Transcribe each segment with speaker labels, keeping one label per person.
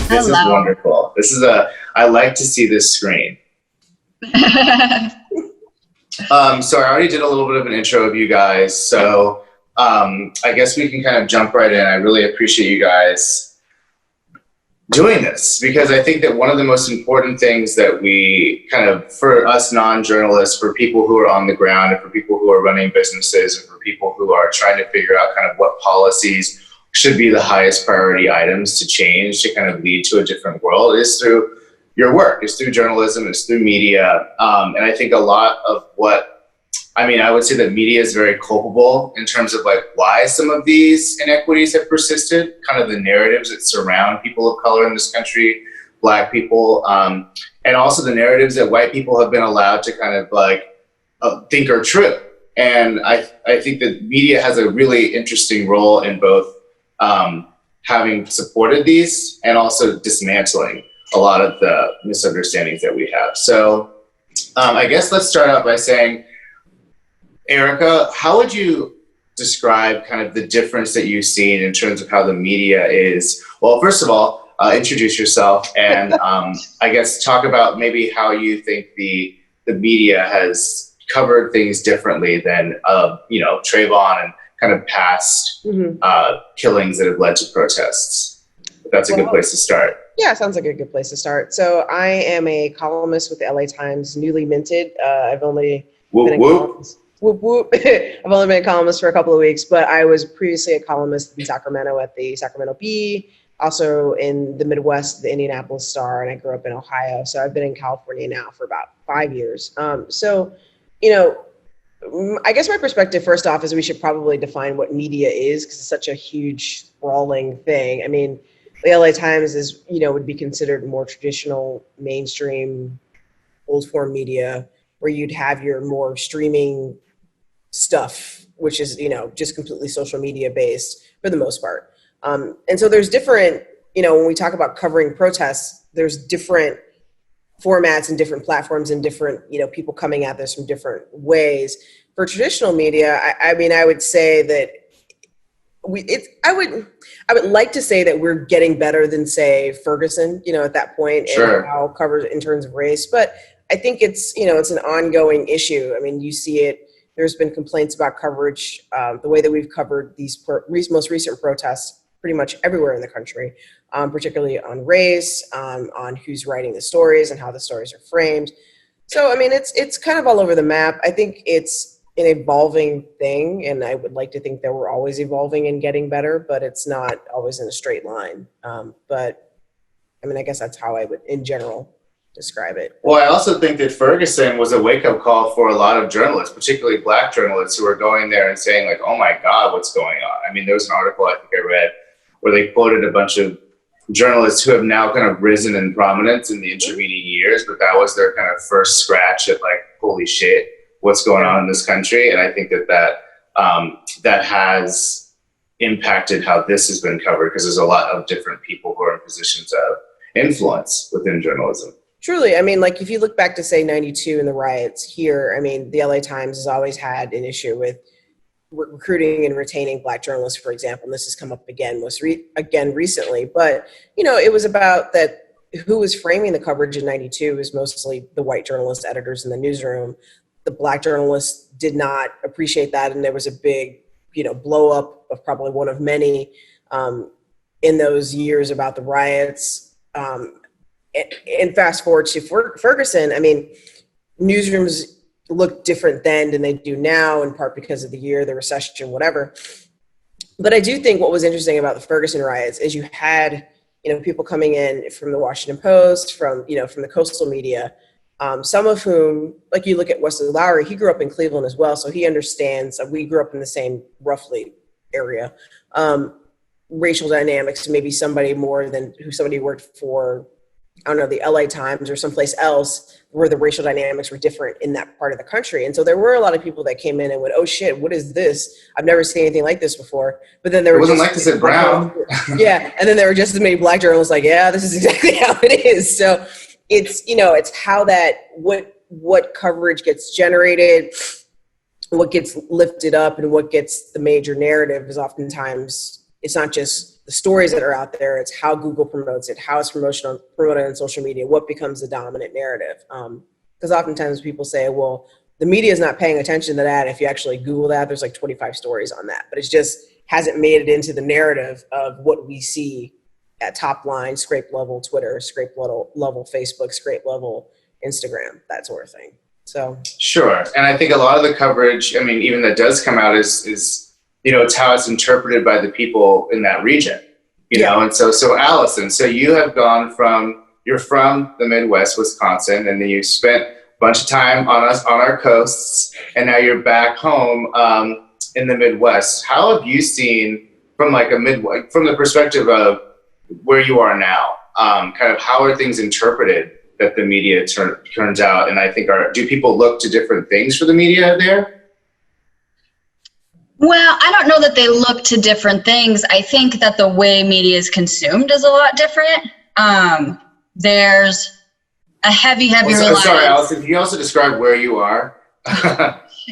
Speaker 1: This is
Speaker 2: Hello.
Speaker 1: wonderful. I like to see this screen. So I already did a little bit of an intro of you guys. So I guess we can kind of jump right in. I really appreciate you guys doing this because I think that one of the most important things that we kind of, for us non-journalists, for people who are on the ground and for people who are running businesses and for people who are trying to figure out kind of what policies should be the highest priority items to change to kind of lead to a different world is through your work, is through journalism, it's through media. And I think a lot of I would say that media is very culpable in terms of like why some of these inequities have persisted, kind of the narratives that surround people of color in this country, Black people, and also the narratives that white people have been allowed to kind of like think are true. And I think that media has a really interesting role in both having supported these and also dismantling a lot of the misunderstandings that we have. So I guess let's start out by saying, Erika, how would you describe kind of the difference that you've seen in terms of how the media is? Well, first of all, introduce yourself and I guess talk about maybe how you think the media has covered things differently than, Trayvon and kind of past killings that have led to protests. That's a good place to start.
Speaker 3: Yeah, sounds like a good place to start. So I am a columnist with the LA Times, newly minted. I've only been a columnist. Whoop, whoop. I've only been a columnist for a couple of weeks, but I was previously a columnist in Sacramento at the Sacramento Bee, also in the Midwest, the Indianapolis Star, and I grew up in Ohio. So I've been in California now for about 5 years. I guess my perspective first off is we should probably define what media is because it's such a huge, sprawling thing. I mean, the LA Times would be considered more traditional, mainstream, old form media where you'd have your more streaming stuff, which is, just completely social media based for the most part. And so there's different, when we talk about covering protests, there's different formats and different platforms and different, people coming at this from different ways. For traditional media, I would say that I would like to say that we're getting better than, say, Ferguson, at that point,
Speaker 1: Sure.
Speaker 3: And how covered in terms of race. But I think it's an ongoing issue. I mean, you see it. There's been complaints about coverage, the way that we've covered these most recent protests pretty much everywhere in the country, particularly on race, on who's writing the stories and how the stories are framed. So, I mean, it's kind of all over the map. I think it's an evolving thing, and I would like to think that we're always evolving and getting better, but it's not always in a straight line. But I mean, I guess that's how I would, in general, describe it.
Speaker 1: Well, I also think that Ferguson was a wake-up call for a lot of journalists, particularly Black journalists, who are going there and saying, like, oh my God, what's going on? I mean, there was an article I think I read where they quoted a bunch of journalists who have now kind of risen in prominence in the intervening years, but that was their kind of first scratch at like, holy shit, what's going on in this country? And I think that has impacted how this has been covered because there's a lot of different people who are in positions of influence within journalism.
Speaker 3: Truly. I mean, like if you look back to say 92 and the riots here, I mean, the LA Times has always had an issue with recruiting and retaining Black journalists, for example. And this has come up again, recently. But, it was about that who was framing the coverage in 92 was mostly the white journalist editors in the newsroom. The Black journalists did not appreciate that. And there was a big, blow up of probably one of many in those years about the riots. And fast forward to Ferguson, I mean, newsrooms look different then than they do now, in part because of the year, the recession, whatever. But I do think what was interesting about the Ferguson riots is you had, people coming in from the Washington Post, from the coastal media, some of whom, like you look at Wesley Lowery, he grew up in Cleveland as well, so he understands. We grew up in the same roughly area. Racial dynamics, maybe somebody more than who somebody worked for, I don't know, the LA Times or someplace else where the racial dynamics were different in that part of the country. And so there were a lot of people that came in and went, oh shit, what is this? I've never seen anything like this before. But then there
Speaker 1: wasn't like this at Brown.
Speaker 3: Yeah. And then there were just as many Black journalists like, yeah, this is exactly how it is. So it's, it's how that, what coverage gets generated, what gets lifted up and what gets the major narrative is oftentimes, it's not just the stories that are out there. It's how Google promotes it, how it's promoted on social media, what becomes the dominant narrative. Because oftentimes people say, well, the media is not paying attention to that. If you actually Google that, there's like 25 stories on that, but it just hasn't made it into the narrative of what we see at top line, scrape level Twitter, scrape level Facebook, scrape level Instagram, that sort of thing. So
Speaker 1: sure, and I think a lot of the coverage, I mean, even that does come out is it's how it's interpreted by the people in that region, you know. And so Allison, so you have you're from the Midwest, Wisconsin, and then you spent a bunch of time on our coasts, and now you're back home in the Midwest. How have you seen from the perspective of where you are now, kind of how are things interpreted that the media turns out? And I think do people look to different things for the media there?
Speaker 2: Well, I don't know that they look to different things. I think that the way media is consumed is a lot different. There's a heavy reliance.
Speaker 1: Sorry, Allison, can you also describe where you are?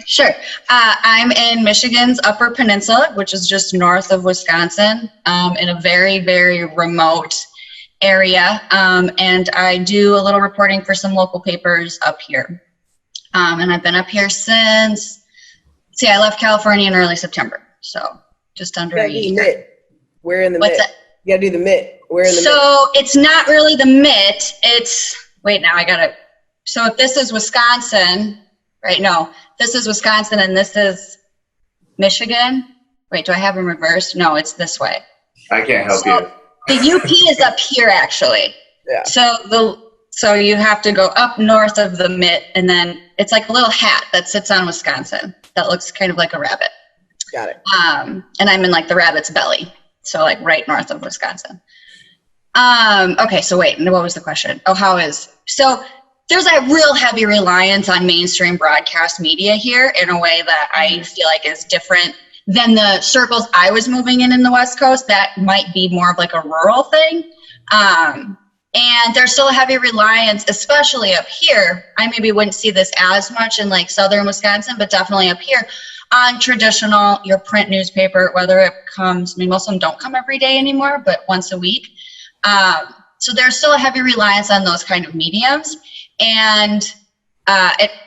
Speaker 2: Sure. I'm in Michigan's Upper Peninsula, which is just north of Wisconsin, in a very, very remote area. And I do a little reporting for some local papers up here. And I've been up here since, I left California in early September. So just under a year.
Speaker 3: We're in the
Speaker 2: What's
Speaker 3: mid.
Speaker 2: that?
Speaker 3: You gotta do the mid. We're in the mid.
Speaker 2: So it's not really the mid. So if this is Wisconsin, right? No, this is Wisconsin and this is Michigan. Wait, do I have them reversed? No, it's this way.
Speaker 1: I can't help you.
Speaker 2: The UP is up here actually.
Speaker 3: Yeah.
Speaker 2: So you have to go up north of the mitt, and then it's like a little hat that sits on Wisconsin that looks kind of like a rabbit.
Speaker 3: Got it.
Speaker 2: And I'm in like the rabbit's belly, so like right north of Wisconsin. Okay, so wait, what was the question? So there's a real heavy reliance on mainstream broadcast media here in a way that I feel like is different than the circles I was moving in the West Coast. That might be more of like a rural thing. And there's still a heavy reliance, especially up here. I maybe wouldn't see this as much in like southern Wisconsin, but definitely up here on traditional, your print newspaper, whether it comes, most of them don't come every day anymore, but once a week. So there's still a heavy reliance on those kind of mediums. And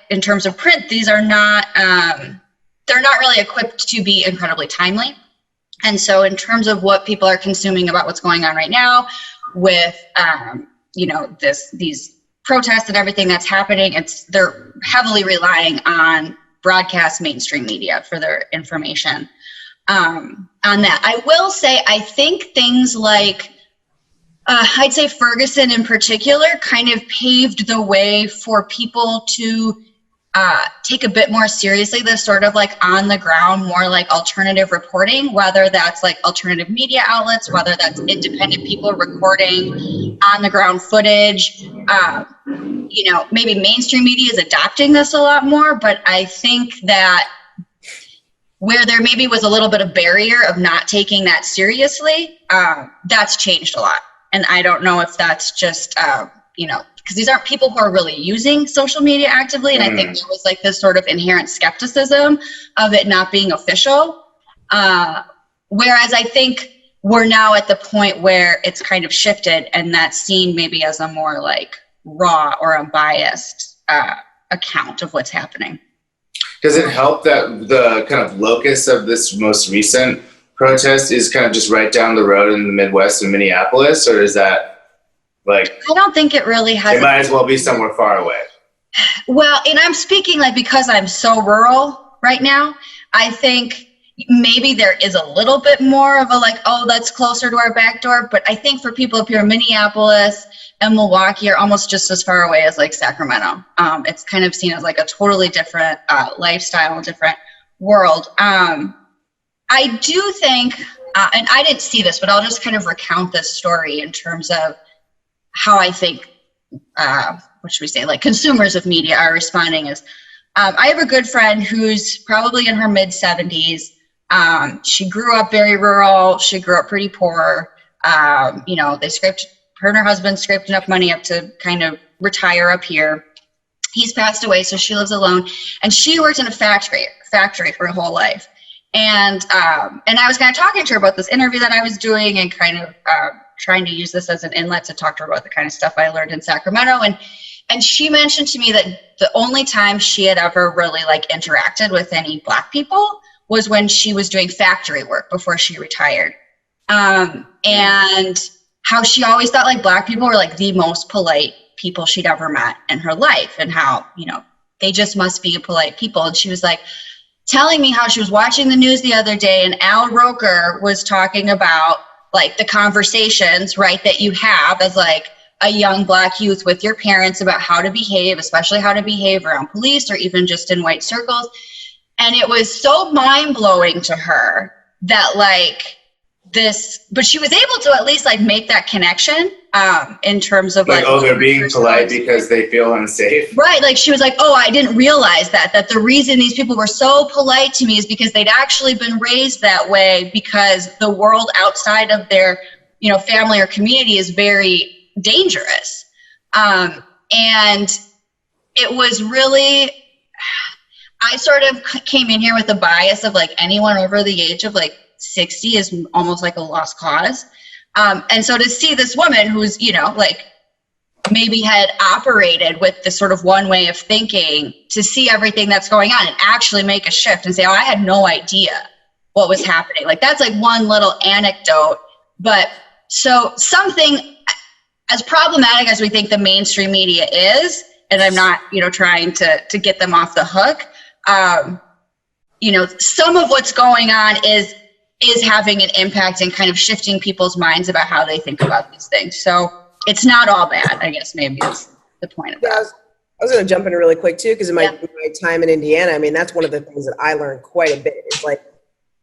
Speaker 2: in terms of print, these are not, they're not really equipped to be incredibly timely. And so in terms of what people are consuming about what's going on right now with, these protests and everything that's happening, they're heavily relying on broadcast mainstream media for their information on that. I will say, I think things like, I'd say Ferguson in particular kind of paved the way for people to take a bit more seriously this sort of like on the ground, more like alternative reporting, whether that's like alternative media outlets, whether that's independent people recording on the ground footage. Maybe mainstream media is adopting this a lot more, but I think that where there maybe was a little bit of barrier of not taking that seriously, that's changed a lot. And I don't know if that's just, because these aren't people who are really using social media actively. And I think there was like this sort of inherent skepticism of it not being official. Whereas I think we're now at the point where it's kind of shifted and that's seen maybe as a more like raw or unbiased account of what's happening.
Speaker 1: Does it help that the kind of locus of this most recent protest is kind of just right down the road in the Midwest in Minneapolis, or is that like,
Speaker 2: I don't think it really has.
Speaker 1: It might as well be somewhere far away.
Speaker 2: Well, and I'm speaking like because I'm so rural right now, I think maybe there is a little bit more of a like, oh, that's closer to our back door. But I think for people up here, Minneapolis and Milwaukee are almost just as far away as like Sacramento. It's kind of seen as like a totally different lifestyle, different world. I do think, and I didn't see this, but I'll just kind of recount this story in terms of how I think, what should we say, like consumers of media are responding is, I have a good friend who's probably in her mid 70s. She grew up very rural. She grew up pretty poor. Her and her husband scraped enough money up to kind of retire up here. He's passed away, so she lives alone. And she worked in a factory for her whole life. And I was kind of talking to her about this interview that I was doing and kind of trying to use this as an inlet to talk to her about the kind of stuff I learned in Sacramento. And she mentioned to me that the only time she had ever really like interacted with any Black people was when she was doing factory work before she retired. And how she always thought like Black people were like the most polite people she'd ever met in her life, and how, you know, they just must be polite people. And she was like telling me how she was watching the news the other day, and Al Roker was talking about like the conversations, right, that you have as like a young Black youth with your parents about how to behave, especially how to behave around police or even just in white circles. And it was so mind-blowing to her that like this, but she was able to at least like make that connection in terms of like,
Speaker 1: oh, they're being polite because they feel unsafe.
Speaker 2: Right. Like she was like, oh, I didn't realize that the reason these people were so polite to me is because they'd actually been raised that way, because the world outside of their, you know, family or community is very dangerous. And it was really, I sort of came in here with a bias of like anyone over the age of like 60 is almost like a lost cause. And so to see this woman who's, you know, like maybe had operated with this sort of one way of thinking, to see everything that's going on and actually make a shift and say, oh, I had no idea what was happening. Like that's like one little anecdote. But so something as problematic as we think the mainstream media is, and I'm not, you know, trying to get them off the hook, you know, some of what's going on is having an impact and kind of shifting people's minds about how they think about these things. So it's not all bad, I guess maybe is the point of that.
Speaker 3: Yeah, I was going to jump in really quick too, because in my time in Indiana, I mean, that's one of the things that I learned quite a bit. It's like,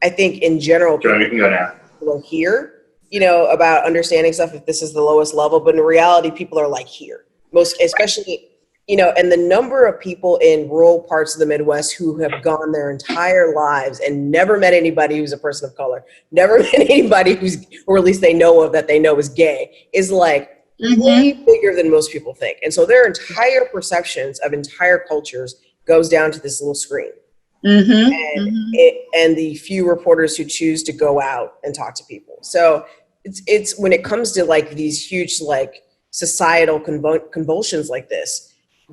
Speaker 3: I think in general,
Speaker 1: John, we can go now.
Speaker 3: People are here, you know, about understanding stuff if this is the lowest level, but in reality, people are like here. Most, especially, you know, and the number of people in rural parts of the Midwest who have gone their entire lives and never met anybody who's a person of color, never met anybody who's, or at least they know of that they know is gay, is like way bigger than most people think. And so their entire perceptions of entire cultures goes down to this little screen. And the few reporters who choose to go out and talk to people. So it's when it comes to like these huge like societal convulsions like this,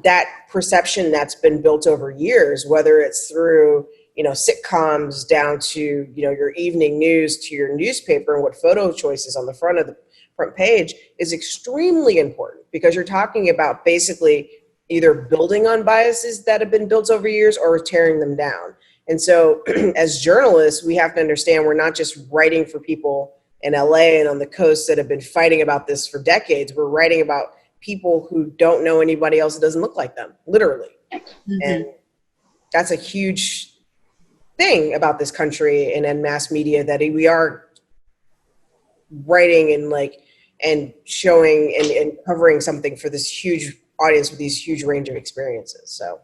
Speaker 3: that perception that's been built over years, whether it's through, you know, sitcoms down to, you know, your evening news to your newspaper and what photo choices on the front of the front page, is extremely important, because you're talking about basically either building on biases that have been built over years or tearing them down. And so as journalists, we have to understand we're not just writing for people in LA and on the coast that have been fighting about this for decades. We're writing about people who don't know anybody else that doesn't look like them, literally. And that's a huge thing about this country and in mass media, that we are writing and like, and showing and covering something for this huge audience with these huge range of experiences. So.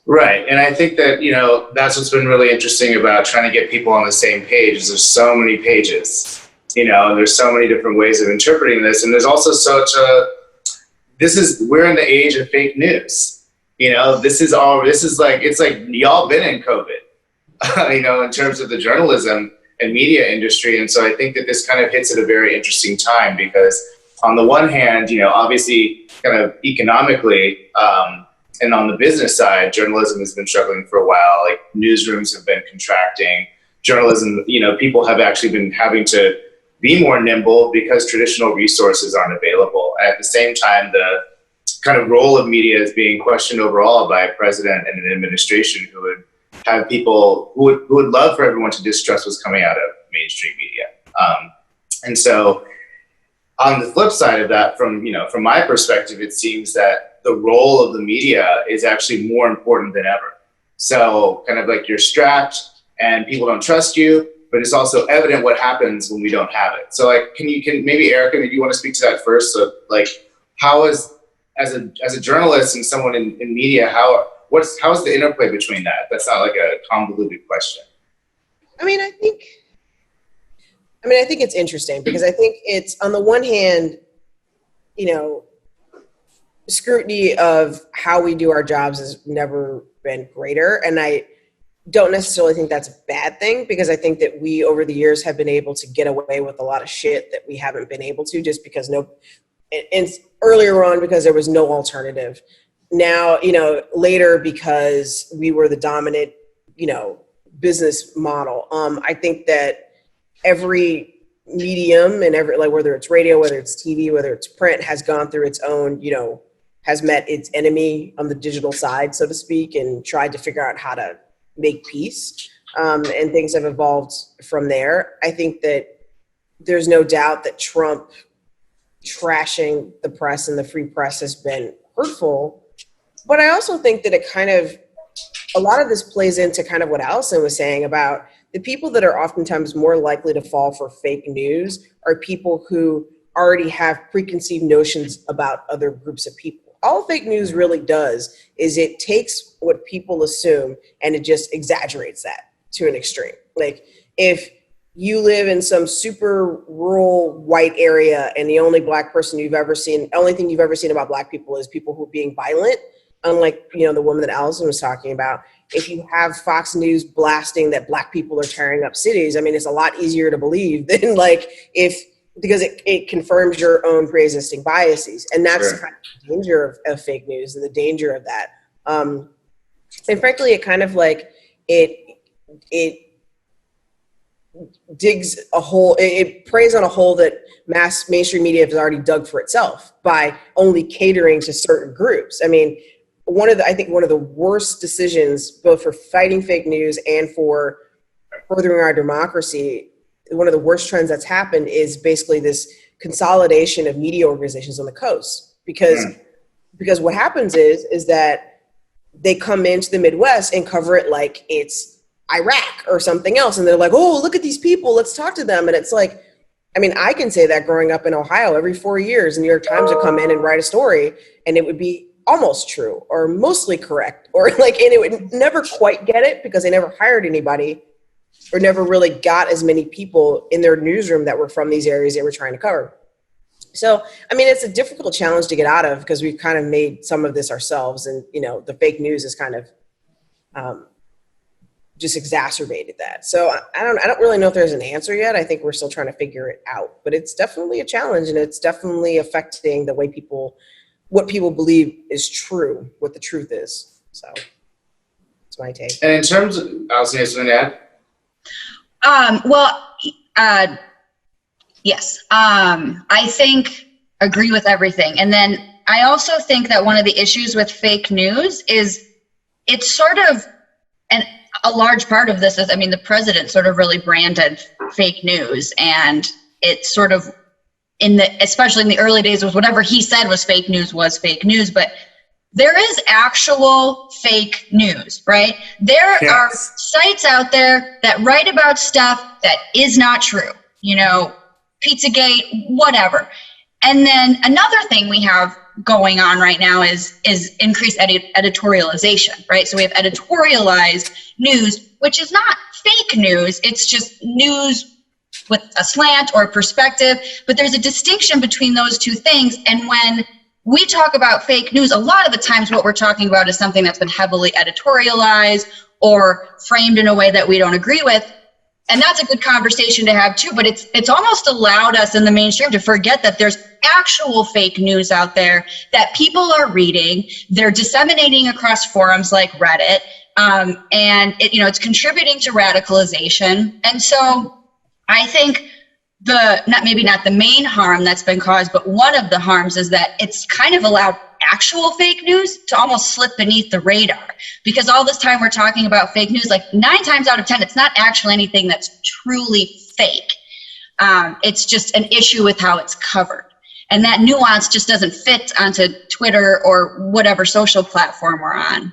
Speaker 1: Right. And I think that, you know, that's what's been really interesting about trying to get people on the same page, is there's so many pages, you know, there's so many different ways of interpreting this. And there's also we're in the age of fake news. You know, it's like y'all been in COVID, you know, in terms of the journalism and media industry. And so I think that this kind of hits at a very interesting time, because on the one hand, you know, obviously kind of economically, and on the business side, journalism has been struggling for a while. Like newsrooms have been contracting. Journalism, you know, people have actually been having to be more nimble because traditional resources aren't available. And at the same time, the kind of role of media is being questioned overall by a president and an administration who would have people who would love for everyone to distrust what's coming out of mainstream media. And so on the flip side of that, from my perspective, it seems that the role of the media is actually more important than ever. So kind of like you're strapped and people don't trust you, but it's also evident what happens when we don't have it. So like, can maybe Erika, maybe you want to speak to that first? So like, how is, as a journalist and someone in media, how is the interplay between that? That's not like a convoluted question.
Speaker 3: I think it's interesting, because I think it's, on the one hand, you know, scrutiny of how we do our jobs has never been greater. And don't necessarily think that's a bad thing, because I think that we over the years have been able to get away with a lot of shit that we haven't been able to, just because and earlier on because there was no alternative. Now, later because we were the dominant, business model. I think that every medium and whether it's radio, whether it's TV, whether it's print, has gone through its own, has met its enemy on the digital side, so to speak, and tried to figure out how to make peace. And things have evolved from there. I think that there's no doubt that Trump trashing the press and the free press has been hurtful. But I also think that a lot of this plays into kind of what Allison was saying about the people that are oftentimes more likely to fall for fake news are people who already have preconceived notions about other groups of people. All fake news really does is it takes what people assume and it just exaggerates that to an extreme. Like, if you live in some super rural white area and the only black person you've ever seen, only thing you've ever seen about black people is people who are being violent, unlike, the woman that Allison was talking about. If you have Fox News blasting that black people are tearing up cities, I mean, it's a lot easier to believe than because it confirms your own pre-existing biases. And that's
Speaker 1: Sure.
Speaker 3: kind of the danger of fake news and the danger of that. And frankly, it kind of it digs a hole, it preys on a hole that mainstream media has already dug for itself by only catering to certain groups. I mean, I think one of the worst decisions, both for fighting fake news and for furthering our democracy, one of the worst trends that's happened is basically this consolidation of media organizations on the coast. Because what happens is that they come into the Midwest and cover it like it's Iraq or something else. And they're like, oh, look at these people, let's talk to them. And it's like, I mean, I can say that growing up in Ohio, every 4 years, the New York Times would come in and write a story and it would be almost true or mostly correct, and it would never quite get it because they never hired anybody or never really got as many people in their newsroom that were from these areas they were trying to cover. So, I mean, it's a difficult challenge to get out of because we've kind of made some of this ourselves, and, the fake news is kind of just exacerbated that. So I don't really know if there's an answer yet. I think we're still trying to figure it out, but it's definitely a challenge, and it's definitely affecting the way what people believe is true, what the truth is. So that's my take.
Speaker 1: And in terms of, Allison, you have something to add?
Speaker 2: Yes. I think agree with everything. And then I also think that one of the issues with fake news is it's sort of, and a large part of this is, I mean, the president sort of really branded fake news, and it's sort of especially in the early days, was whatever he said was fake news, but there is actual fake news, right? There are sites out there that write about stuff that is not true, Pizzagate, whatever. And then another thing we have going on right now is increased editorialization, right? So we have editorialized news, which is not fake news. It's just news with a slant or a perspective, but there's a distinction between those two things. And when we talk about fake news, a lot of the times what we're talking about is something that's been heavily editorialized or framed in a way that we don't agree with. And that's a good conversation to have too, but it's almost allowed us in the mainstream to forget that there's actual fake news out there that people are reading. They're disseminating across forums like Reddit, and it's contributing to radicalization. And so I think maybe not the main harm that's been caused, but one of the harms is that it's kind of allowed actual fake news to almost slip beneath the radar, because all this time we're talking about fake news, like 9 times out of 10, it's not actually anything that's truly fake. It's just an issue with how it's covered. And that nuance just doesn't fit onto Twitter or whatever social platform we're on.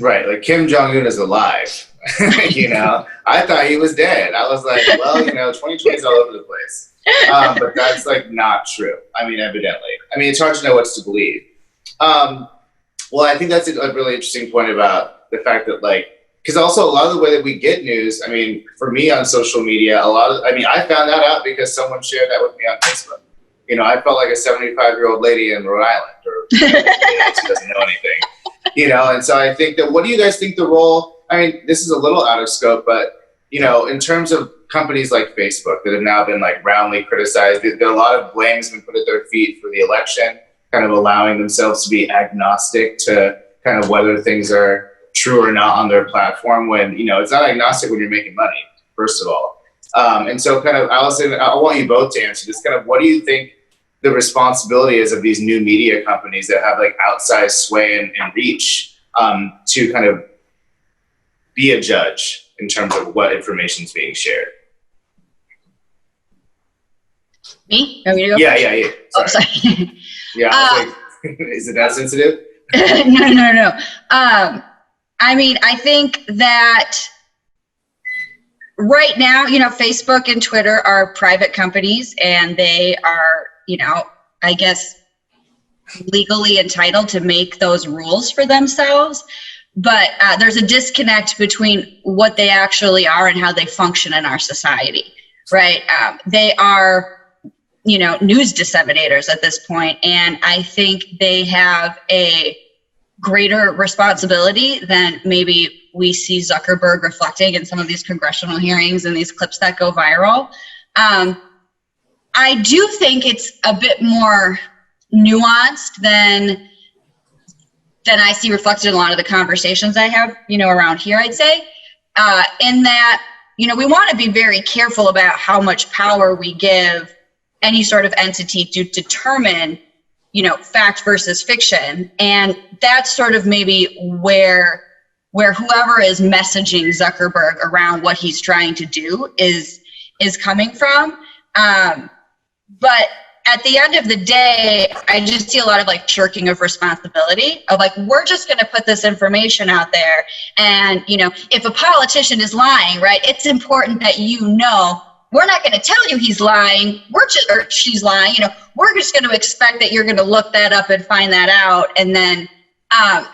Speaker 1: Right, like Kim Jong-un is alive. I thought he was dead. I was like, well, 2020 is all over the place. But that's not true. I mean, evidently. I mean, it's hard to know what to believe. Well, I think that's a really interesting point about the fact that because also a lot of the way that we get news, I mean, for me on social media, I found that out because someone shared that with me on Facebook. I felt like a 75-year-old lady in Rhode Island, or who doesn't know anything. And so I think that, what do you guys think the role, I mean, this is a little out of scope, but in terms of companies like Facebook that have now been like roundly criticized, there are a lot of blames been put at their feet for the election, kind of allowing themselves to be agnostic to kind of whether things are true or not on their platform when, it's not agnostic when you're making money, first of all. And so kind of, Allison, I want you both to answer this. Kind of, what do you think the responsibility is of these new media companies that have like outsized sway and reach to kind of be a judge in terms of what information is being shared?
Speaker 2: Me? Want me to go?
Speaker 1: Yeah. Sorry.
Speaker 2: Oh, sorry.
Speaker 1: Yeah. I was like, is it that sensitive?
Speaker 2: No. I mean, I think that right now, Facebook and Twitter are private companies, and they are, I guess, legally entitled to make those rules for themselves. But there's a disconnect between what they actually are and how they function in our society, right? They are, news disseminators at this point, and I think they have a greater responsibility than maybe we see Zuckerberg reflecting in some of these congressional hearings and these clips that go viral. I do think it's a bit more nuanced than I see reflected in a lot of the conversations I have, around here, I'd say, in that, we want to be very careful about how much power we give any sort of entity to determine, fact versus fiction. And that's sort of maybe where whoever is messaging Zuckerberg around what he's trying to do is coming from. But at the end of the day, I just see a lot of like shirking of responsibility of like, we're just going to put this information out there. And, if a politician is lying, right, it's important that we're not going to tell you he's lying. Or she's lying. We're just going to expect that you're going to look that up and find that out. And then,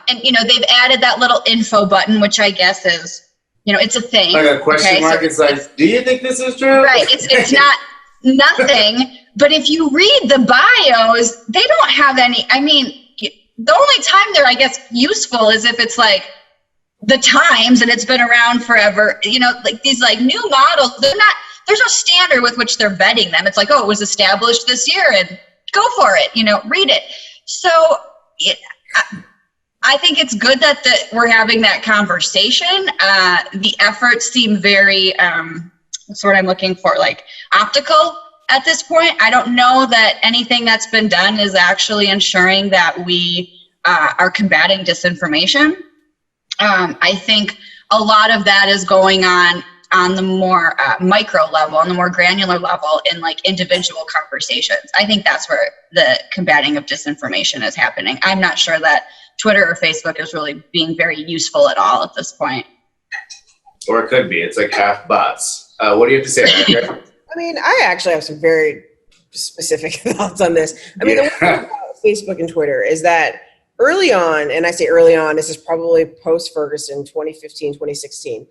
Speaker 2: they've added that little info button, which I guess is, it's a thing.
Speaker 1: Like a question mark. So it's like, do you think this is true?
Speaker 2: Right. It's not nothing. But if you read the bios, they don't have any. I mean, the only time they're, I guess, useful is if it's like the Times and it's been around forever. Like these like new models, they're not. There's no standard with which they're vetting them. It's like, oh, it was established this year, and go for it. Read it. So I think it's good that we're having that conversation. The efforts seem very, what's the word I'm looking for, like optical at this point. I don't know that anything that's been done is actually ensuring that we are combating disinformation. I think a lot of that is going on the more micro level, on the more granular level in like individual conversations. I think that's where the combating of disinformation is happening. I'm not sure that Twitter or Facebook is really being very useful at all at this point.
Speaker 1: Or it could be. It's like half bots. What do you have to say, Erika?
Speaker 3: I mean, I actually have some very specific thoughts on this. I mean, the one thing about Facebook and Twitter is that early on, and I say early on, this is probably post-Ferguson, 2015, 2016,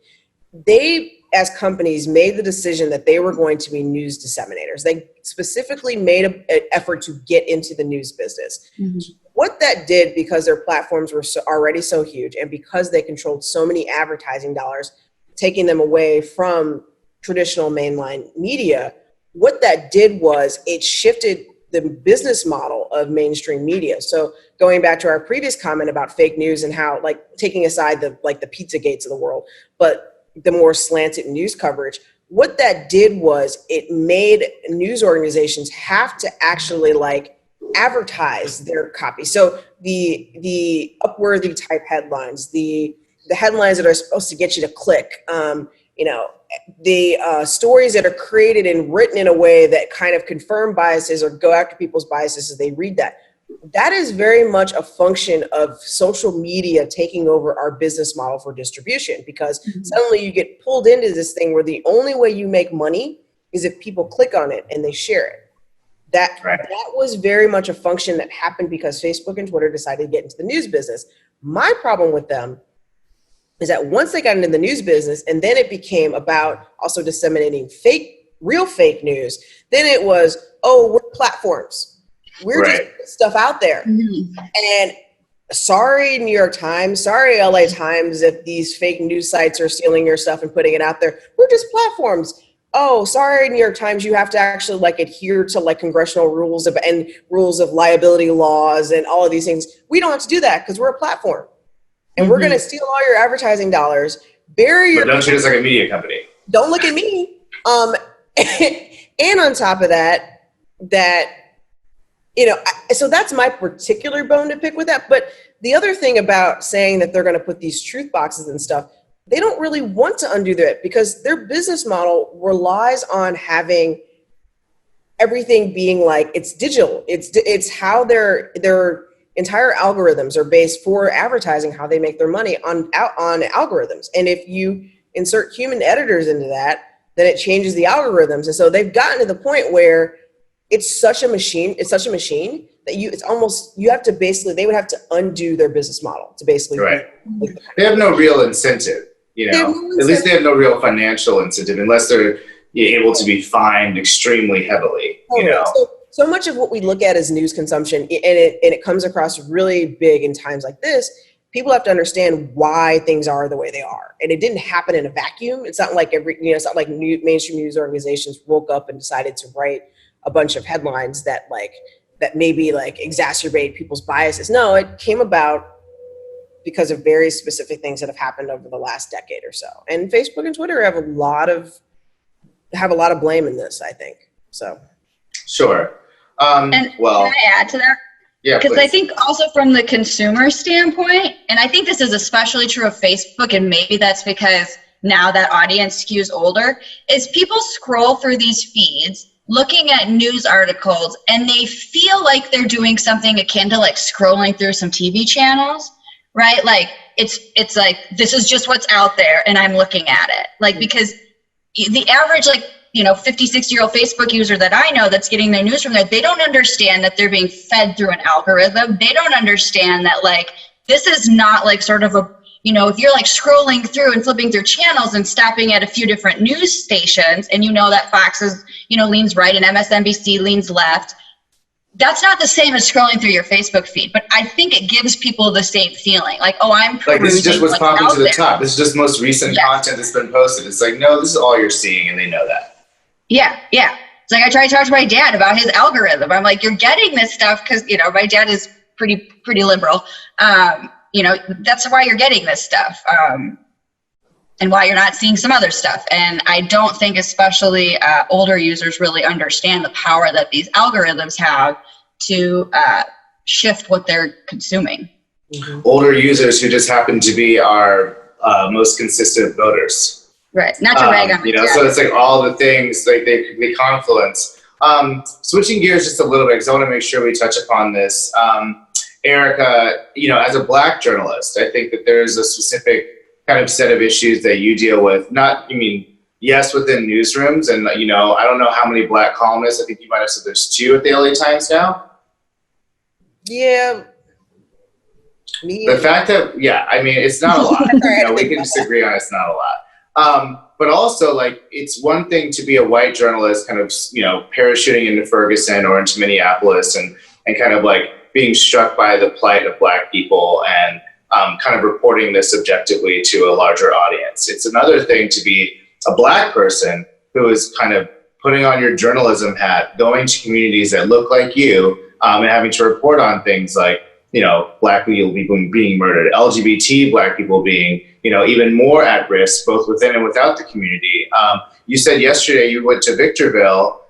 Speaker 3: they, as companies, made the decision that they were going to be news disseminators. They specifically made an effort to get into the news business. Mm-hmm. What that did, because their platforms were already so huge and because they controlled so many advertising dollars, taking them away from traditional mainline media, what that did was it shifted the business model of mainstream media. So going back to our previous comment about fake news and how, like, taking aside the Pizza Gates of the world, but the more slanted news coverage, what that did was it made news organizations have to actually advertise their copy. So the Upworthy type headlines, the headlines that are supposed to get you to click, the stories that are created and written in a way that kind of confirm biases or go after people's biases as they read that. That is very much a function of social media taking over our business model for distribution, because suddenly you get pulled into this thing where the only way you make money is if people click on it and they share it. That was very much a function that happened because Facebook and Twitter decided to get into the news business. My problem with them is that once they got into the news business and then it became about also disseminating real fake news, then it was, oh, we're platforms. We're just putting stuff out there. Mm-hmm. And sorry, New York Times, sorry, LA Times, if these fake news sites are stealing your stuff and putting it out there. We're just platforms. Oh, sorry, New York Times, you have to actually like adhere to like congressional rules of and rules of liability laws and all of these things. We don't have to do that because we're a platform. And we're going to steal all your advertising dollars, bury your.
Speaker 1: But don't treat us like a media company.
Speaker 3: Don't look at me. And on top of that, so that's my particular bone to pick with that. But the other thing about saying that they're going to put these truth boxes and stuff, they don't really want to undo that because their business model relies on having everything being like it's digital. It's how their entire algorithms are based for advertising, how they make their money on algorithms. And if you insert human editors into that, then it changes the algorithms. And so they've gotten to the point where it's such a machine that you have to basically, they would have to undo their business model to basically.
Speaker 1: Right. They have no real incentive, at least they have no real financial incentive unless they're able to be fined extremely heavily,
Speaker 3: So much of what we look at as news consumption, and it comes across really big in times like this. People have to understand why things are the way they are, and it didn't happen in a vacuum. It's not like it's not like mainstream news organizations woke up and decided to write a bunch of headlines that maybe like exacerbate people's biases. No, it came about because of very specific things that have happened over the last decade or so. And Facebook and Twitter have a lot of blame in this, I think. So.
Speaker 1: Sure.
Speaker 2: And can I add to that?
Speaker 1: Yeah,
Speaker 2: because I think also from the consumer standpoint, and I think this is especially true of Facebook, and maybe that's because now that audience skews older, is people scroll through these feeds looking at news articles and they feel like they're doing something akin to like scrolling through some TV channels, right? Like it's like, this is just what's out there and I'm looking at it. Like, because the average 50, 60-year-old Facebook user that I know that's getting their news from there, they don't understand that they're being fed through an algorithm. They don't understand that like, this is not like sort of a, if you're like scrolling through and flipping through channels and stopping at a few different news stations and that Fox is, leans right and MSNBC leans left, that's not the same as scrolling through your Facebook feed. But I think it gives people the same feeling. Like, oh, I'm perusing,
Speaker 1: like this is just what's popping to the top. This is just most recent
Speaker 2: Yes.
Speaker 1: content that's been posted. It's like, no, this is all you're seeing, and they know that.
Speaker 2: Yeah. It's like I try to talk to my dad about his algorithm. I'm like, you're getting this stuff because, my dad is pretty liberal. That's why you're getting this stuff. And why you're not seeing some other stuff. And I don't think especially older users really understand the power that these algorithms have to shift what they're consuming.
Speaker 3: Mm-hmm.
Speaker 1: Older users who just happen to be our most consistent voters.
Speaker 2: Right, not to rag on my dad.
Speaker 1: So it's like all the things, like they confluence. Switching gears just a little bit, because I want to make sure we touch upon this. Erika, as a Black journalist, I think that there's a specific kind of set of issues that you deal with. Yes, within newsrooms, and I don't know how many Black columnists. I think you might have said there's 2 at the LA Times now.
Speaker 3: Yeah.
Speaker 1: The fact that it's not a lot. We can disagree on it's not a lot. But also, it's one thing to be a white journalist, kind of parachuting into Ferguson or into Minneapolis, and kind of like being struck by the plight of Black people and kind of reporting this objectively to a larger audience. It's another thing to be a Black person who is kind of putting on your journalism hat, going to communities that look like you, and having to report on things like, Black people being murdered, LGBT Black people being, even more at risk, both within and without the community. You said yesterday you went to Victorville,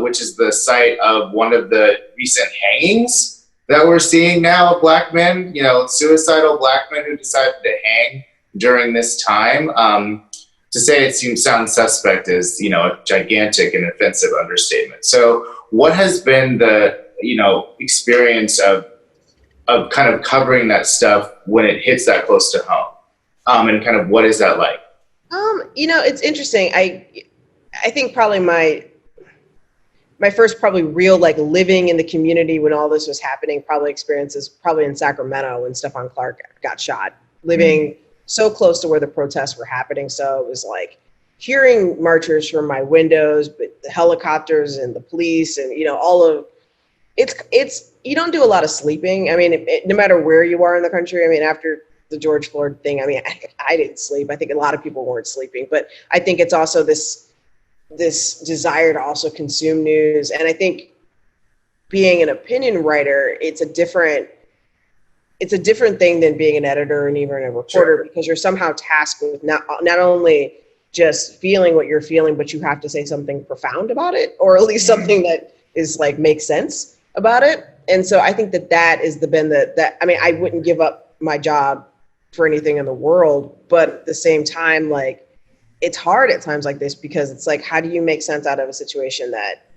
Speaker 1: which is the site of one of the recent hangings that we're seeing now of Black men, suicidal Black men who decided to hang during this time. To say it sounds suspect is, a gigantic and offensive understatement. So what has been the, experience of kind of covering that stuff when it hits that close to home? And kind of what is that like?
Speaker 3: It's interesting. I think probably my first probably real living in the community when all this was happening experiences in Sacramento when Stephon Clark got shot, living so close to where the protests were happening. So it was like hearing marchers from my windows, but the helicopters and the police and it's you don't do a lot of sleeping. I mean, no matter where you are in the country. I mean, after the George Floyd thing, I mean, I didn't sleep. I think a lot of people weren't sleeping, but I think it's also this desire to also consume news. And I think being an opinion writer, it's a different thing than being an editor and even a reporter, because you're somehow tasked with not only just feeling what you're feeling, but you have to say something profound about it, or at least something that is like makes sense about it. And so I think that is that I mean, I wouldn't give up my job for anything in the world, but at the same time, like, it's hard at times like this, because it's like, how do you make sense out of a situation that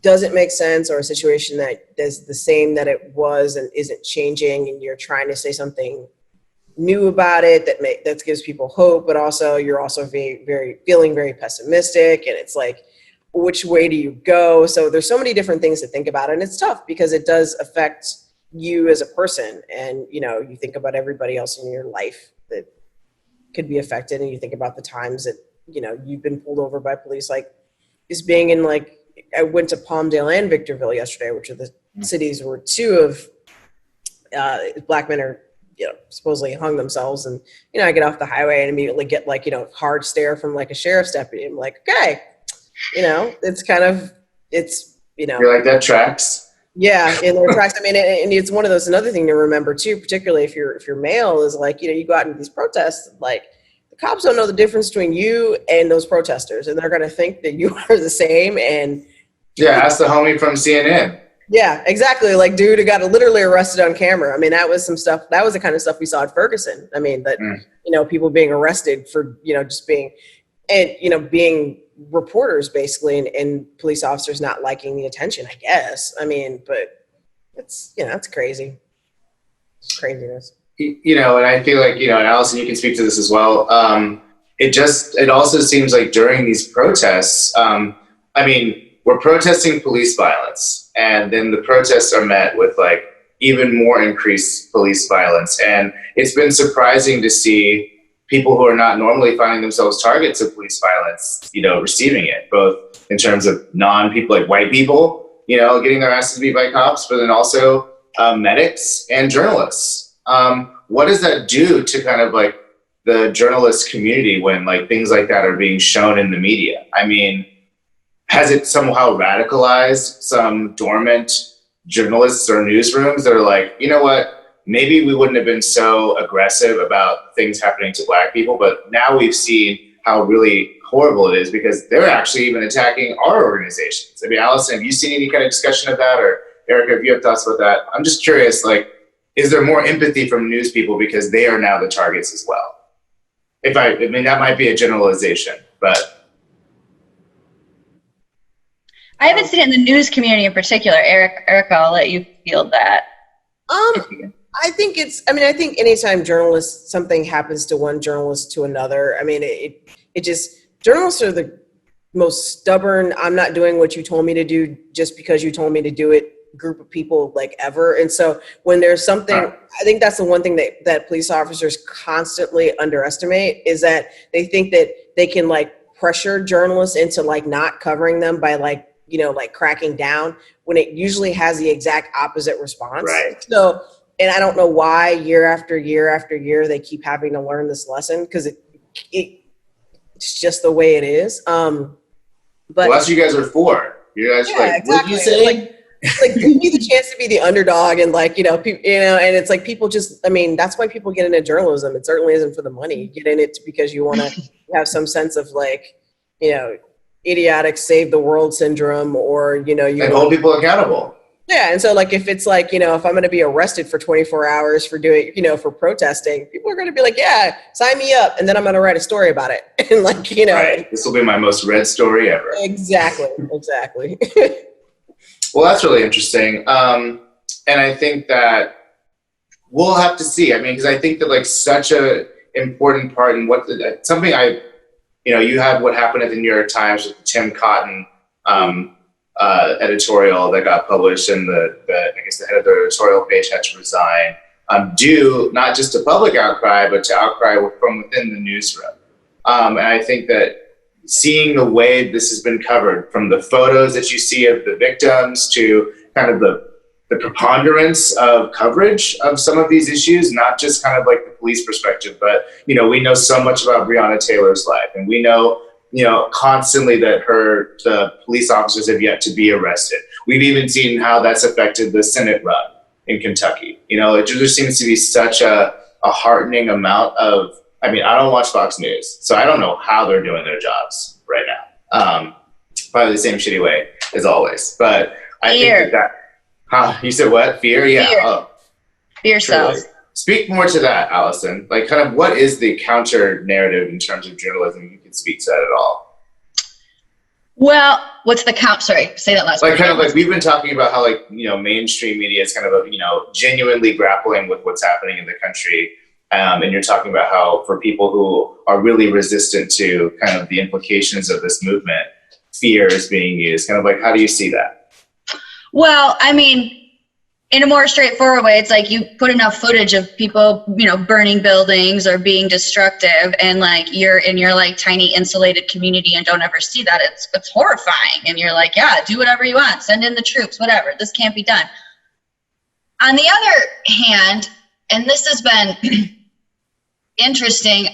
Speaker 3: doesn't make sense, or a situation that is the same that it was and isn't changing, and you're trying to say something new about it that gives people hope, but also you're also feeling very pessimistic, and it's like, which way do you go? So there's so many different things to think about, and it's tough because it does affect you as a person, and you think about everybody else in your life that could be affected, and you think about the times that you've been pulled over by police, like just being in, like, I went to Palmdale and Victorville yesterday, which are the cities where two of black men are supposedly hung themselves, and I get off the highway and immediately get like hard stare from like a sheriff's deputy. I'm like, okay, it's kind of
Speaker 1: you're like, that tracks.
Speaker 3: Yeah, in their tracks. I mean, and it's one of those. Another thing to remember too, particularly if you're male, is like you go out into these protests, like the cops don't know the difference between you and those protesters, and they're going to think that you are the same. And
Speaker 1: yeah, ask the homie from CNN.
Speaker 3: Yeah, exactly. Like, dude who got literally arrested on camera. I mean, that was some stuff. That was the kind of stuff we saw at Ferguson. I mean, that people being arrested for just being, and being reporters basically, and police officers not liking the attention, I guess. I mean, but it's it's crazy. It's craziness.
Speaker 1: And I feel like and Allison, you can speak to this as well. It also seems like during these protests, I mean, we're protesting police violence, and then the protests are met with like even more increased police violence. And it's been surprising to see people who are not normally finding themselves targets of police violence, receiving it, both in terms of non-people, like white people, getting their asses beat by cops, but then also medics and journalists. What does that do to kind of like the journalist community when like things like that are being shown in the media? I mean, has it somehow radicalized some dormant journalists or newsrooms that are like, you know what, maybe we wouldn't have been so aggressive about things happening to black people, but now we've seen how really horrible it is because they're actually even attacking our organizations. I mean, Allison, have you seen any kind of discussion of that? Or Erika, if you have thoughts about that? I'm just curious, like, is there more empathy from news people because they are now the targets as well? I mean, that might be a generalization, but.
Speaker 2: I haven't seen it in the news community in particular. Erika, I'll let you field that.
Speaker 3: I think I think anytime something happens to one journalist to another, I mean, journalists are the most stubborn, I'm not doing what you told me to do just because you told me to do it group of people like ever. And so when there's something, I think that's the one thing that police officers constantly underestimate, is that they think that they can like pressure journalists into like not covering them by like, like cracking down, when it usually has the exact opposite response.
Speaker 1: Right.
Speaker 3: So, and I don't know why year after year after year they keep having to learn this lesson, because it's just the way it is. But
Speaker 1: well, that's what you guys are for. You guys are like,
Speaker 3: exactly.
Speaker 1: What you say?
Speaker 3: Like give me the chance to be the underdog, and like and it's like people just. I mean, that's why people get into journalism. It certainly isn't for the money. You get in it because you want to have some sense of like idiotic save the world syndrome, or you
Speaker 1: hold people accountable.
Speaker 3: Yeah, and so like if it's like if I'm going to be arrested for 24 hours for doing for protesting, people are going to be like, yeah, sign me up, and then I'm going to write a story about it, and like
Speaker 1: right. This will be my most read story ever.
Speaker 3: Exactly.
Speaker 1: Well, that's really interesting, and I think that we'll have to see. I mean, because I think that like such a important part in something I. You had what happened at the New York Times with the Tim Cotton editorial that got published, and I guess the head of the editorial page had to resign due not just to public outcry, but to outcry from within the newsroom. And I think that seeing the way this has been covered, from the photos that you see of the victims to kind of the preponderance of coverage of some of these issues, not just kind of like the police perspective, but, you know, we know so much about Breonna Taylor's life, and we know, you know, constantly that the police officers have yet to be arrested. We've even seen how that's affected the Senate run in Kentucky. You know, it just seems to be such a heartening amount of, I mean, I don't watch Fox News, so I don't know how they're doing their jobs right now. Probably the same shitty way as always, but I think that you said what? Fear? Yeah.
Speaker 2: Fear.
Speaker 1: Oh,
Speaker 2: Fear sells.
Speaker 1: Speak more to that, Allison. Like, kind of what is the counter narrative in terms of journalism? You can speak to that at all.
Speaker 2: Well, what's the count? Sorry, say that last
Speaker 1: Like,
Speaker 2: part.
Speaker 1: kind of like we've been talking about how, like, you know, mainstream media is kind of, you know, genuinely grappling with what's happening in the country. And you're talking about how for people who are really resistant to kind of the implications of this movement, fear is being used. Kind of like, how do you see that?
Speaker 2: Well, I mean, in a more straightforward way, it's like you put enough footage of people, you know, burning buildings or being destructive, and like you're in your like tiny insulated community and don't ever see that. It's horrifying. And you're like, yeah, do whatever you want, send in the troops, whatever. This can't be done. On the other hand, and this has been interesting,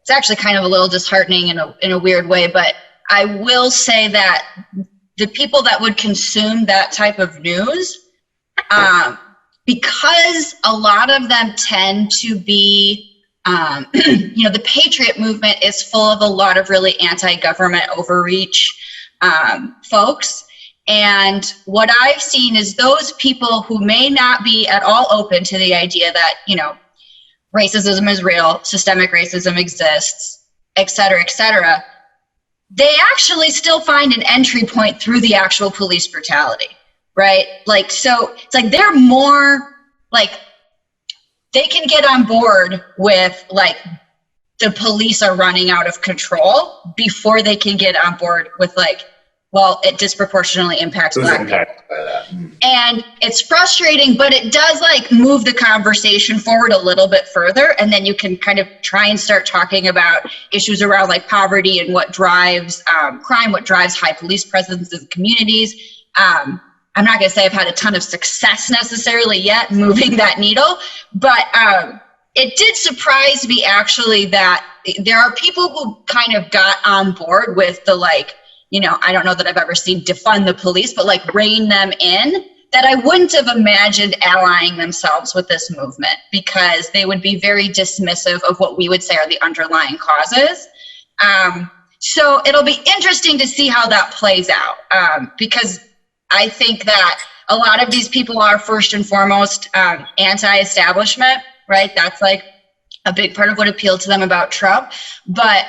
Speaker 2: it's actually kind of a little disheartening in a weird way, but I will say that the people that would consume that type of news, because a lot of them tend to be, you know, the patriot movement is full of a lot of really anti-government overreach folks. And what I've seen is those people who may not be at all open to the idea that, you know, racism is real, systemic racism exists, et cetera, they actually still find an entry point through the actual police brutality, right? Like, so it's like they're more like, they can get on board with like the police are running out of control before they can get on board with like, well, it disproportionately impacts Black people. And it's frustrating, but it does like move the conversation forward a little bit further. And then you can kind of try and start talking about issues around like poverty and what drives crime, what drives high police presence in communities. I'm not going to say I've had a ton of success necessarily yet moving that needle, but it did surprise me actually that there are people who kind of got on board with the like, you know, I don't know that I've ever seen defund the police, but like rein them in, that I wouldn't have imagined allying themselves with this movement, because they would be very dismissive of what we would say are the underlying causes. So it'll be interesting to see how that plays out, because I think that a lot of these people are first and foremost anti-establishment, right? That's like a big part of what appealed to them about Trump. But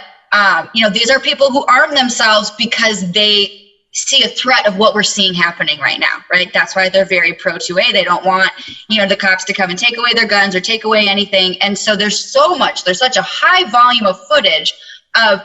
Speaker 2: you know, these are people who arm themselves because they see a threat of what we're seeing happening right now, right? That's why they're very pro 2A. They don't want, you know, the cops to come and take away their guns or take away anything. And so there's such a high volume of footage of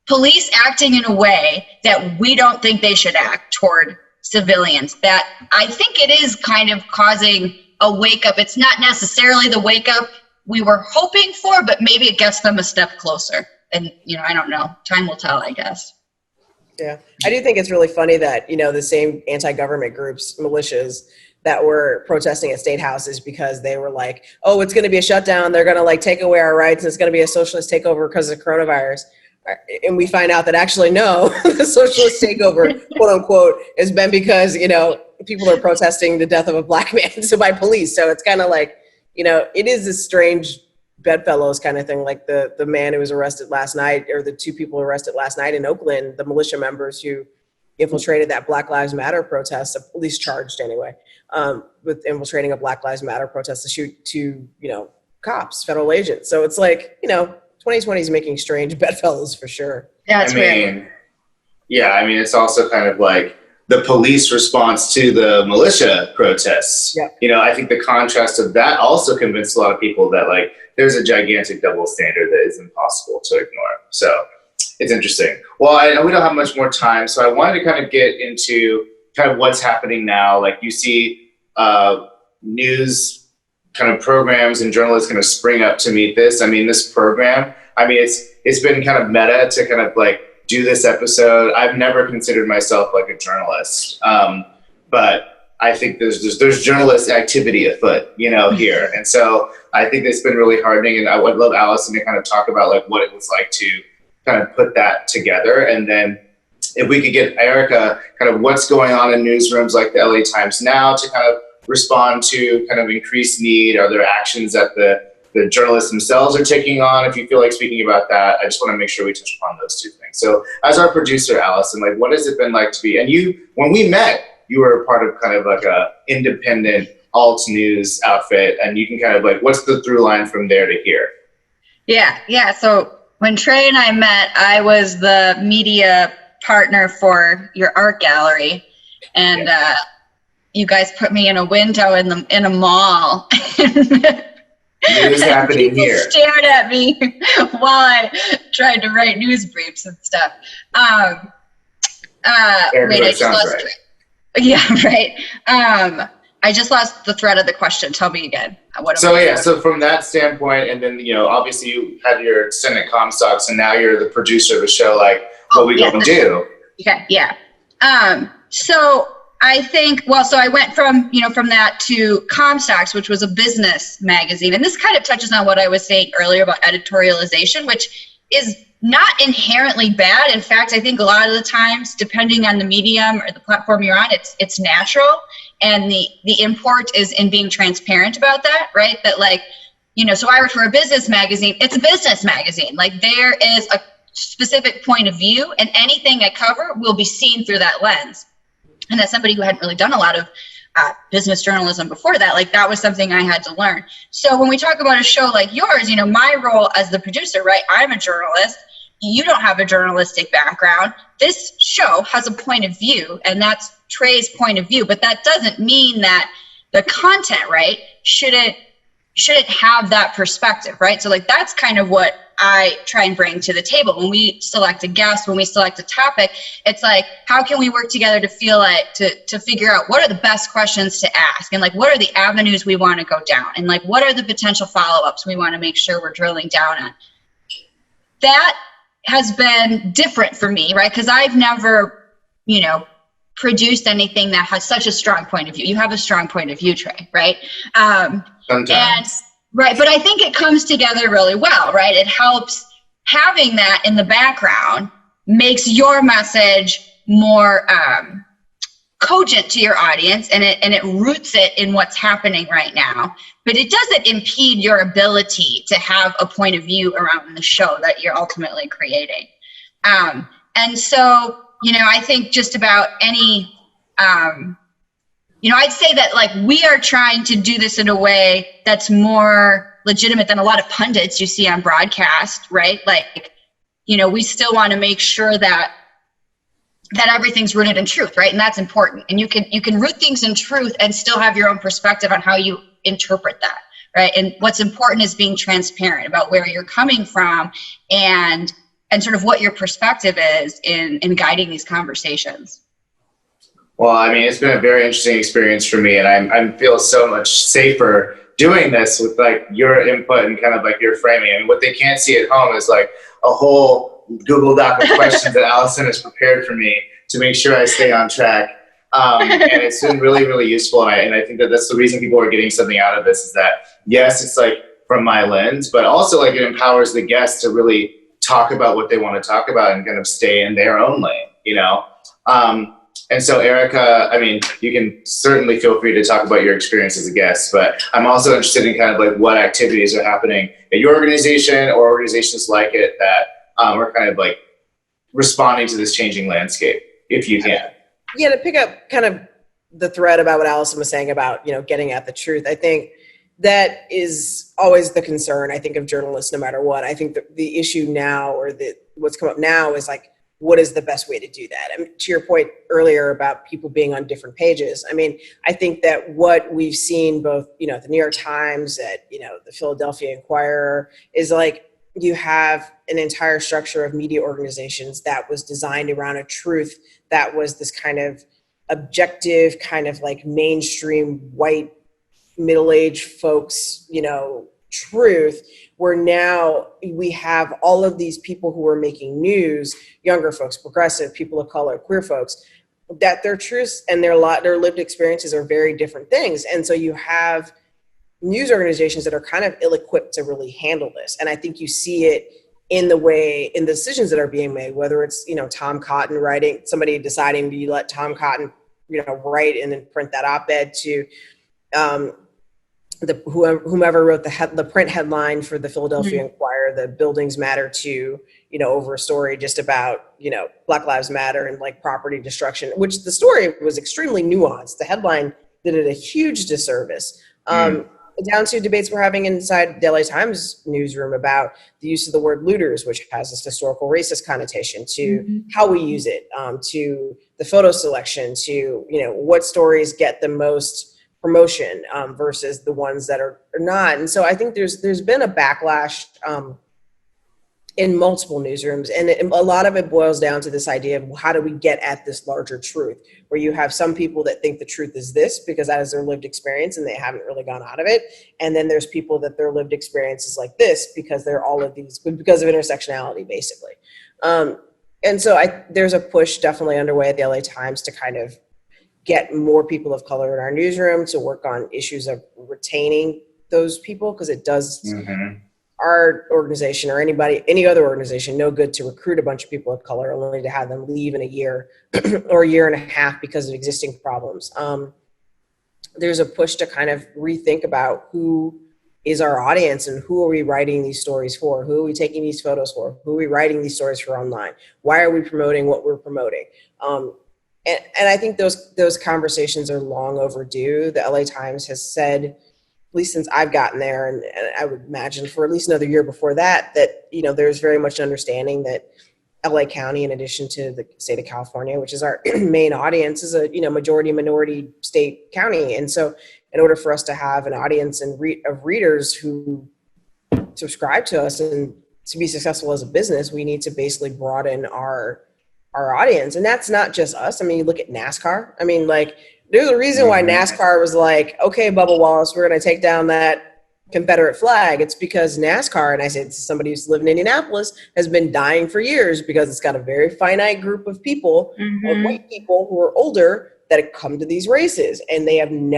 Speaker 2: police acting in a way that we don't think they should act toward civilians, that I think it is kind of causing a wake up. It's not necessarily the wake up we were hoping for, but maybe it gets them a step closer. And, you know, I don't know. Time will tell, I guess.
Speaker 3: Yeah. I do think it's really funny that, you know, the same anti-government groups, militias, that were protesting at state houses because they were like, oh, it's going to be a shutdown. They're going to like take away our rights. And it's going to be a socialist takeover because of coronavirus. And we find out that actually, no, the socialist takeover, quote unquote, has been because, you know, people are protesting the death of a Black man, so by police. So it's kind of like, you know, it is a strange bedfellows kind of thing, like the man who was arrested last night, or the two people arrested last night in Oakland, the militia members who infiltrated that Black Lives Matter protest, at least charged anyway, with infiltrating a Black Lives Matter protest to shoot two, you know, cops, federal agents. So it's like, you know, 2020 is making strange bedfellows for sure.
Speaker 2: Yeah, it's weird.
Speaker 1: Yeah, I mean, it's also kind of like the police response to the militia protests.
Speaker 3: Yeah.
Speaker 1: You know, I think the contrast of that also convinced a lot of people that like there's a gigantic double standard that is impossible to ignore. So it's interesting. Well, I know we don't have much more time, so I wanted to kind of get into kind of what's happening now. Like you see news kind of programs and journalists kind of spring up to meet this. I mean, this program, I mean, it's been kind of meta to kind of like do this episode. I've never considered myself like a journalist. but I think there's journalist activity afoot, here. And so I think it's been really heartening, and I would love Allison to kind of talk about like what it was like to kind of put that together. And then if we could get Erika, kind of what's going on in newsrooms like the LA Times now to kind of respond to kind of increased need. Are there actions that the journalists themselves are taking on? If you feel like speaking about that, I just want to make sure we touch upon those two things. So as our producer, Allison, like what has it been like to be, and you, when we met, you were a part of kind of like a independent alt news outfit, and you can kind of like, what's the through line from there to here?
Speaker 2: Yeah. So when Trey and I met, I was the media partner for your art gallery, and you guys put me in a window in a mall.
Speaker 1: News happening here.
Speaker 2: Stared at me while I tried to write news briefs and stuff. Wait, I just lost it. Yeah, right. I just lost the thread of the question. Tell me again. So
Speaker 1: from that standpoint, and then obviously you had your stint at Comstock, so now you're the producer of the show. Like, what we gonna do?
Speaker 2: Okay, yeah. So I think, so I went from that to Comstock, which was a business magazine, and this kind of touches on what I was saying earlier about editorialization, which is not inherently bad. In fact, I think a lot of the times, depending on the medium or the platform you're on, it's natural. And the import is in being transparent about that, right? That so I work for a business magazine. It's a business magazine. Like there is a specific point of view, and anything I cover will be seen through that lens. And as somebody who hadn't really done a lot of business journalism before that, like that was something I had to learn. So when we talk about a show like yours, my role as the producer, right? I'm a journalist. You don't have a journalistic background. This show has a point of view, and that's Trey's point of view, but that doesn't mean that the content, right, shouldn't have that perspective, right? So like that's kind of what I try and bring to the table. When we select a guest, when we select a topic, it's like, how can we work together to feel like, to figure out what are the best questions to ask, and like, what are the avenues we want to go down, and like, what are the potential follow-ups we want to make sure we're drilling down on. That has been different for me, right? Because I've never, produced anything that has such a strong point of view. You have a strong point of view, Trey, right?
Speaker 1: Sometimes.
Speaker 2: Right, but I think it comes together really well, right? It helps having that in the background, makes your message more cogent to your audience, and it roots it in what's happening right now. But it doesn't impede your ability to have a point of view around the show that you're ultimately creating. And so, I think just about any, I'd say that like we are trying to do this in a way that's more legitimate than a lot of pundits you see on broadcast, right? Like, we still want to make sure that everything's rooted in truth, right? And that's important. And you can root things in truth and still have your own perspective on how you interpret that, right? And what's important is being transparent about where you're coming from and sort of what your perspective is in guiding these conversations.
Speaker 1: Well, I mean, it's been a very interesting experience for me, and I feel so much safer doing this with like your input and kind of like your framing. And what they can't see at home is like a whole Google Doc of questions that Allison has prepared for me to make sure I stay on track. And it's been really, really useful. And I think that that's the reason people are getting something out of this, is that, yes, it's like from my lens, but also like it empowers the guests to really talk about what they want to talk about and kind of stay in their own lane, And so, Erika, I mean, you can certainly feel free to talk about your experience as a guest, but I'm also interested in kind of like what activities are happening at your organization or organizations like it that are kind of like responding to this changing landscape, if you can.
Speaker 3: Yeah, to pick up kind of the thread about what Allison was saying about, getting at the truth, I think that is always the concern, I think, of journalists, no matter what. I think the issue now, or what's come up now, is like, what is the best way to do that? I mean, to your point earlier about people being on different pages, I mean, I think that what we've seen both, at the New York Times, at, the Philadelphia Inquirer, is like, you have an entire structure of media organizations that was designed around a truth that was this kind of objective, kind of like mainstream white middle-aged folks, truth, where now we have all of these people who are making news, younger folks, progressive, people of color, queer folks, that their truths and their lived experiences are very different things. And so you have news organizations that are kind of ill-equipped to really handle this. And I think you see it in the decisions that are being made, whether it's, Tom Cotton writing, somebody deciding to let Tom Cotton, write and then print that op-ed, to whomever wrote the print headline for the Philadelphia Inquirer, the buildings matter, to, over a story just about, Black Lives Matter and like property destruction, which the story was extremely nuanced. The headline did it a huge disservice. Down to debates we're having inside the LA Times newsroom about the use of the word looters, which has this historical racist connotation, to how we use it, to the photo selection, to, what stories get the most promotion versus the ones that are not. And so I think there's been a backlash in multiple newsrooms, and a lot of it boils down to this idea of how do we get at this larger truth, where you have some people that think the truth is this because that is their lived experience and they haven't really gone out of it, and then there's people that their lived experience is like this because they're all of these, because of intersectionality, basically. And so there's a push definitely underway at the LA Times to kind of get more people of color in our newsroom, to work on issues of retaining those people, because it does our organization or any other organization no good to recruit a bunch of people of color only to have them leave in a year or a year and a half because of existing problems. There's a push to kind of rethink about who is our audience and who are we writing these stories for? Who are we taking these photos for? Who are we writing these stories for online? Why are we promoting what we're promoting? And I think those conversations are long overdue. The LA Times has said, at least since I've gotten there, and I would imagine for at least another year before that, there's very much understanding that LA County, in addition to the state of California, which is our main audience, is a majority minority state county. And so in order for us to have an audience of readers who subscribe to us and to be successful as a business, we need to basically broaden our audience. And that's not just us. I mean, you look at NASCAR. I mean, like, there's a reason why NASCAR was like, okay, Bubba Wallace, we're going to take down that Confederate flag. It's because NASCAR, and I say this to somebody who's lived in Indianapolis, has been dying for years because it's got a very finite group of people, white people who are older, that have come to these races, and they haven't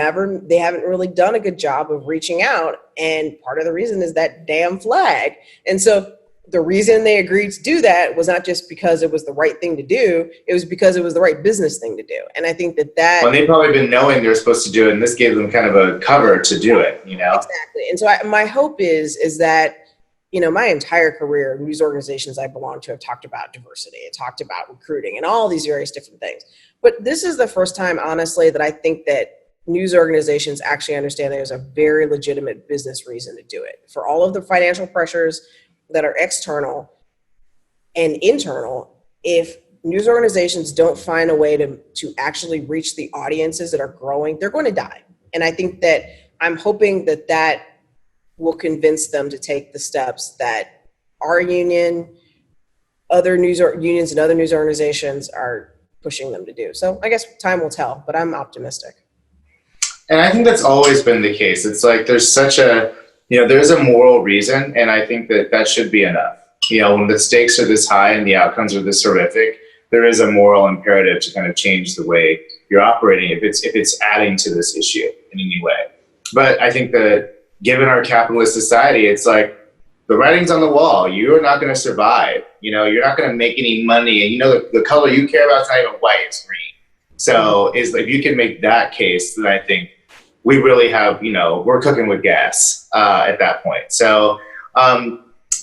Speaker 3: really done a good job of reaching out. And part of the reason is that damn flag. And so the reason they agreed to do that was not just because it was the right thing to do, it was because it was the right business thing to do. And I think that
Speaker 1: well, they've probably been knowing they were supposed to do it, and this gave them kind of a cover to do it,
Speaker 3: Exactly. And so my hope is that, my entire career, news organizations I belong to have talked about diversity, and talked about recruiting and all these various different things. But this is the first time, honestly, that I think that news organizations actually understand there's a very legitimate business reason to do it. For all of the financial pressures that are external and internal, if news organizations don't find a way to actually reach the audiences that are growing, they're going to die. And I think that I'm hoping that will convince them to take the steps that our union, other unions and other news organizations are pushing them to do. So I guess time will tell, but I'm optimistic.
Speaker 1: And I think that's always been the case. It's like there's such a there's a moral reason, and I think that should be enough. When the stakes are this high and the outcomes are this horrific, there is a moral imperative to kind of change the way you're operating if it's adding to this issue in any way. But I think that given our capitalist society, it's like the writing's on the wall. You are not going to survive. You're not going to make any money, and the color you care about is not even white; it's green. So if you can make that case, then I think we really have, we're cooking with gas at that point. So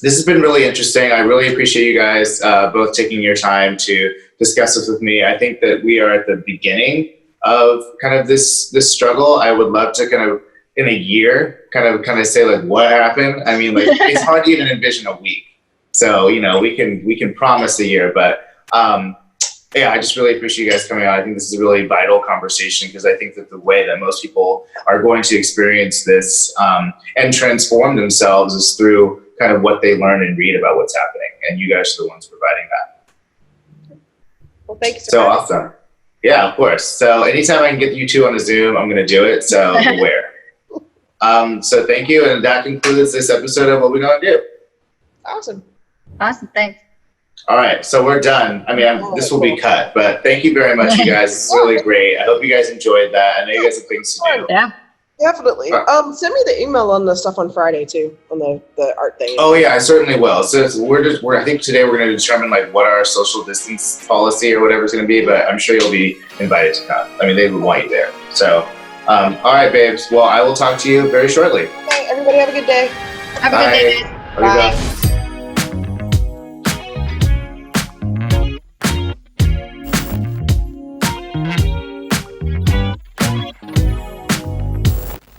Speaker 1: this has been really interesting. I really appreciate you guys both taking your time to discuss this with me. I think that we are at the beginning of kind of this struggle. I would love to kind of, in a year, kind of say like what happened. I mean, like it's hard to even envision a week. So, we can promise a year, but yeah, I just really appreciate you guys coming on. I think this is a really vital conversation because I think that the way that most people are going to experience this and transform themselves is through kind of what they learn and read about what's happening. And you guys are the ones providing that.
Speaker 3: Well, thank you
Speaker 1: so much. Awesome. Yeah, of course. So anytime I can get you two on a Zoom, I'm going to do it. So beware. So thank you. And that concludes this episode of What We Gonna Do.
Speaker 3: Awesome.
Speaker 2: Awesome. Thanks.
Speaker 1: All right, so we're done. I mean, this will be cut, but thank you very much, you guys. This is really great. I hope you guys enjoyed that. I know you guys have things to do.
Speaker 2: Yeah.
Speaker 3: Definitely. Send me the email on the stuff on Friday too, on the art thing.
Speaker 1: Oh yeah, I certainly will. So I think today we're going to determine like what our social distance policy or whatever is going to be, but I'm sure you'll be invited to come. I mean, they would want you there. So, all right, babes. Well, I will talk to you very shortly.
Speaker 3: Okay, everybody have a good day.
Speaker 2: Have a good day, guys.
Speaker 1: Bye.
Speaker 3: Bye.